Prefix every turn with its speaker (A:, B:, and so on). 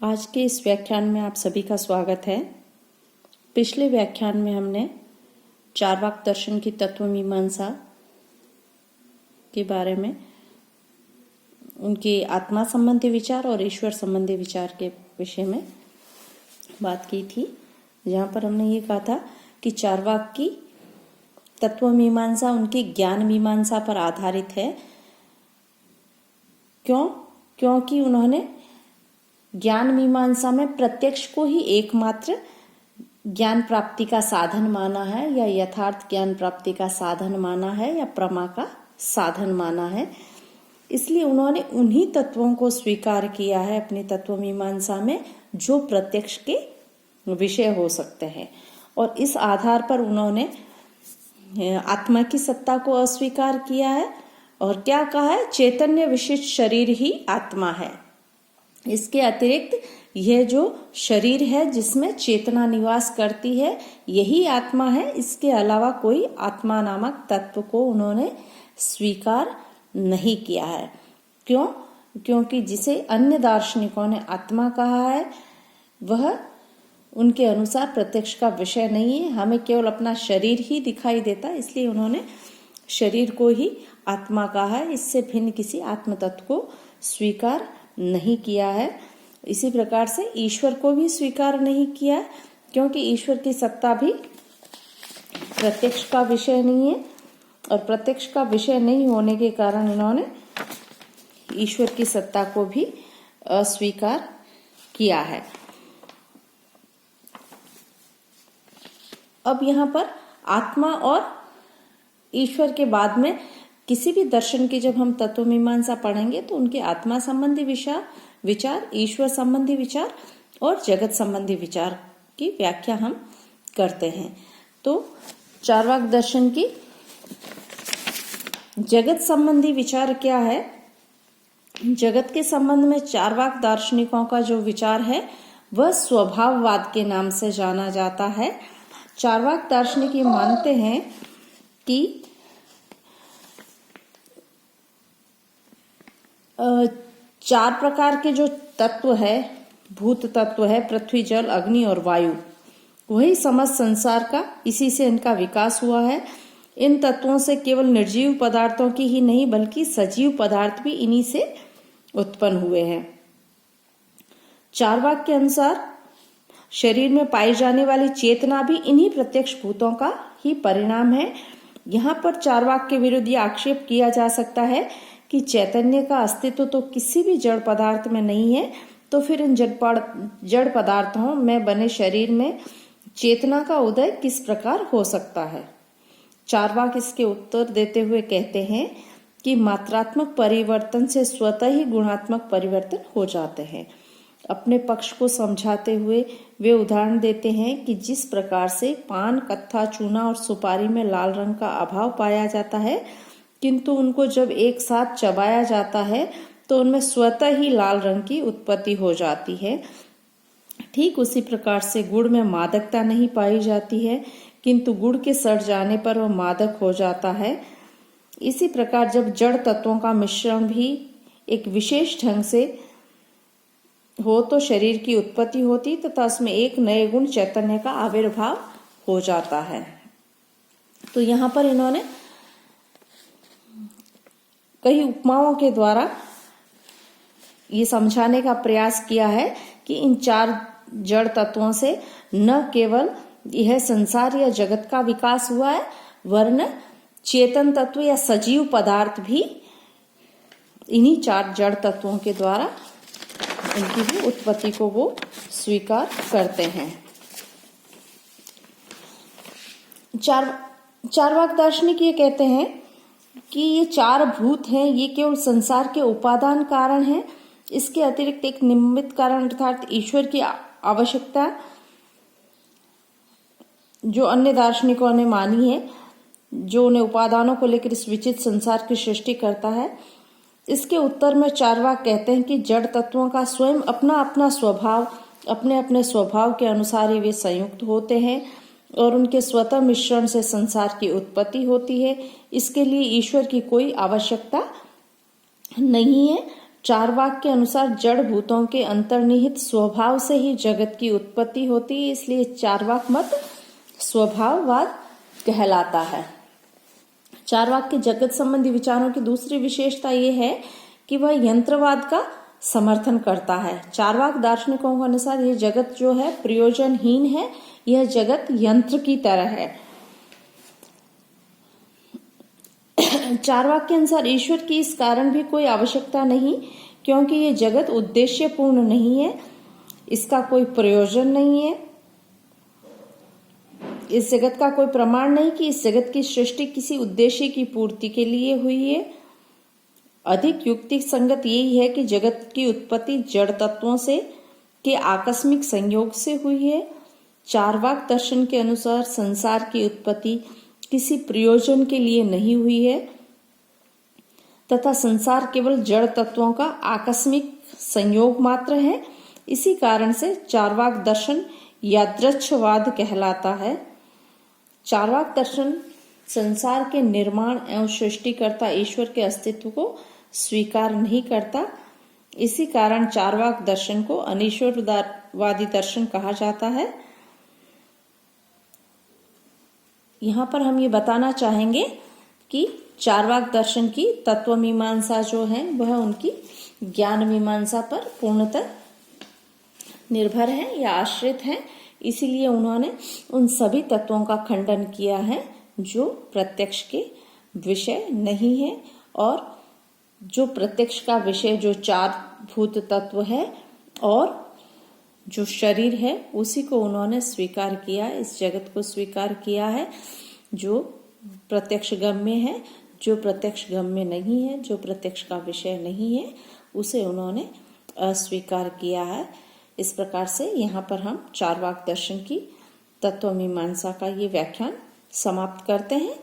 A: आज के इस व्याख्यान में आप सभी का स्वागत है। पिछले व्याख्यान में हमने चार्वाक दर्शन की तत्व मीमांसा के बारे में उनके आत्मा संबंधी विचार और ईश्वर संबंधी विचार के विषय में बात की थी, जहां पर हमने ये कहा था कि चार्वाक की तत्व मीमांसा उनकी ज्ञान मीमांसा पर आधारित है। क्योंकि उन्होंने ज्ञान मीमांसा में प्रत्यक्ष को ही एकमात्र ज्ञान प्राप्ति का साधन माना है, या यथार्थ ज्ञान प्राप्ति का साधन माना है, या प्रमा का साधन माना है। इसलिए उन्होंने उन्हीं तत्वों को स्वीकार किया है अपनी तत्व मीमांसा में जो प्रत्यक्ष के विषय हो सकते हैं, और इस आधार पर उन्होंने आत्मा की सत्ता को अस्वीकार किया है और क्या कहा है, चैतन्य विशिष्ट शरीर ही आत्मा है। इसके अतिरिक्त यह जो शरीर है जिसमें चेतना निवास करती है यही आत्मा है। इसके अलावा कोई आत्मा नामक तत्व को उन्होंने स्वीकार नहीं किया है। क्योंकि जिसे अन्य दार्शनिकों ने आत्मा कहा है वह उनके अनुसार प्रत्यक्ष का विषय नहीं है, हमें केवल अपना शरीर ही दिखाई देता है, इसलिए उन्होंने शरीर को ही आत्मा कहा है। इससे भिन्न किसी आत्म तत्व को स्वीकार नहीं किया है। इसी प्रकार से ईश्वर को भी स्वीकार नहीं किया, क्योंकि ईश्वर की सत्ता भी प्रत्यक्ष का विषय नहीं है, और प्रत्यक्ष का विषय नहीं होने के कारण इन्होंने ईश्वर की सत्ता को भी अस्वीकार किया है। अब यहाँ पर आत्मा और ईश्वर के बाद में किसी भी दर्शन की जब हम तत्व मीमांसा पढ़ेंगे तो उनके आत्मा संबंधी विचार, ईश्वर संबंधी विचार और जगत संबंधी विचार की व्याख्या हम करते हैं। तो चार्वाक दर्शन की जगत संबंधी विचार क्या है? जगत के संबंध में चार्वाक दार्शनिकों का जो विचार है वह स्वभाववाद के नाम से जाना जाता है। चार्वाक दार्शनिक ये मानते हैं कि चार प्रकार के जो तत्व है, भूत तत्व है, पृथ्वी, जल, अग्नि और वायु, वही समस्त संसार का, इसी से इनका विकास हुआ है। इन तत्वों से केवल निर्जीव पदार्थों की ही नहीं बल्कि सजीव पदार्थ भी इन्हीं से उत्पन्न हुए हैं। चार्वाक के अनुसार शरीर में पाई जाने वाली चेतना भी इन्हीं प्रत्यक्ष भूतों का ही परिणाम है। यहाँ पर चार्वाक के विरुद्ध यह आक्षेप किया जा सकता है कि चैतन्य का अस्तित्व तो किसी भी जड़ पदार्थ में नहीं है, तो फिर इन जड़ पदार्थों में बने शरीर में चेतना का उदय किस प्रकार हो सकता है? चार्वाक इसके उत्तर देते हुए कहते हैं कि मात्रात्मक परिवर्तन से स्वतः ही गुणात्मक परिवर्तन हो जाते हैं। अपने पक्ष को समझाते हुए वे उदाहरण देते हैं कि जिस प्रकार से पान, कत्था, चूना और सुपारी में लाल रंग का अभाव पाया जाता है, किंतु उनको जब एक साथ चबाया जाता है तो उनमें स्वतः ही लाल रंग की उत्पत्ति हो जाती है। ठीक उसी प्रकार से गुड़ में मादकता नहीं पाई जाती है, किंतु गुड़ के सड़ जाने पर वह मादक हो जाता है। इसी प्रकार जब जड़ तत्वों का मिश्रण भी एक विशेष ढंग से हो तो शरीर की उत्पत्ति होती तथा उसमें एक नए गुण चैतन्य का आविर्भाव हो जाता है। तो यहाँ पर इन्होंने कई उपमाओं के द्वारा ये समझाने का प्रयास किया है कि इन चार जड़ तत्वों से न केवल यह संसार या जगत का विकास हुआ है, वरन चेतन तत्व या सजीव पदार्थ भी इन्हीं चार जड़ तत्वों के द्वारा उनकी भी उत्पत्ति को वो स्वीकार करते हैं। चार्वाक दार्शनिक ये कहते हैं कि ये चार भूत हैं, ये केवल संसार के उपादान कारण हैं। इसके अतिरिक्त एक निमित्त कारण अर्थात ईश्वर की आवश्यकता जो अन्य दार्शनिकों ने मानी है, जो उन्हें उपादानों को लेकर इस विचित्र संसार की सृष्टि करता है। इसके उत्तर में चार्वाक कहते हैं कि जड़ तत्वों का स्वयं अपना अपना स्वभाव, अपने अपने स्वभाव के अनुसार ही वे संयुक्त होते हैं और उनके स्वतः मिश्रण से संसार की उत्पत्ति होती है। इसके लिए ईश्वर की कोई आवश्यकता नहीं है, चार्वाक के अनुसार जड़ भूतों के अंतर्निहित स्वभाव से ही जगत की उत्पत्ति होती है, इसलिए चार्वाक मत स्वभाववाद कहलाता है। चार्वाक के जगत संबंधी विचारों की दूसरी विशेषता यह है कि वह यंत्रवाद का समर्थन करता है। चार्वाक दार्शनिकों के अनुसार यह जगत जो है प्रयोजनहीन है, यह जगत यंत्र की तरह है। चार्वाक के अनुसार ईश्वर की इस कारण भी कोई आवश्यकता नहीं, क्योंकि यह जगत उद्देश्यपूर्ण नहीं है, इसका कोई प्रयोजन नहीं है। इस जगत का कोई प्रमाण नहीं कि इस जगत की सृष्टि किसी उद्देश्य की पूर्ति के लिए हुई है। अधिक युक्ति संगत यही है कि जगत की उत्पत्ति जड़ तत्वों से के आकस्मिक संयोग से हुई है। चार्वाक दर्शन के अनुसार संसार की उत्पत्ति किसी प्रयोजन के लिए नहीं हुई है तथा संसार केवल जड़ तत्वों का आकस्मिक संयोग मात्र है। इसी कारण से चार्वाक दर्शन यादृच्छवाद कहलाता है। चार्वाक दर्शन संसार के निर्माण एवं सृष्टिकर्ता ईश्वर के अस्तित्व को स्वीकार नहीं करता। इसी कारण चार्वाक दर्शन को अनीश्वरवादी दर्शन कहा जाता है। यहाँ पर हम ये बताना चाहेंगे कि चार्वाक दर्शन की तत्व मीमांसा जो है वह उनकी ज्ञान मीमांसा पर पूर्णतः निर्भर है या आश्रित है। इसीलिए उन्होंने उन सभी तत्वों का खंडन किया है जो प्रत्यक्ष के विषय नहीं है, और जो प्रत्यक्ष का विषय जो चार भूत तत्व है और जो शरीर है उसी को उन्होंने स्वीकार किया, इस जगत को स्वीकार किया है जो प्रत्यक्ष गम्य है। जो प्रत्यक्ष गम्य नहीं है, जो प्रत्यक्ष का विषय नहीं है, उसे उन्होंने अस्वीकार किया है। इस प्रकार से यहाँ पर हम चार्वाक दर्शन की तत्व मीमांसा का ये व्याख्यान समाप्त करते हैं।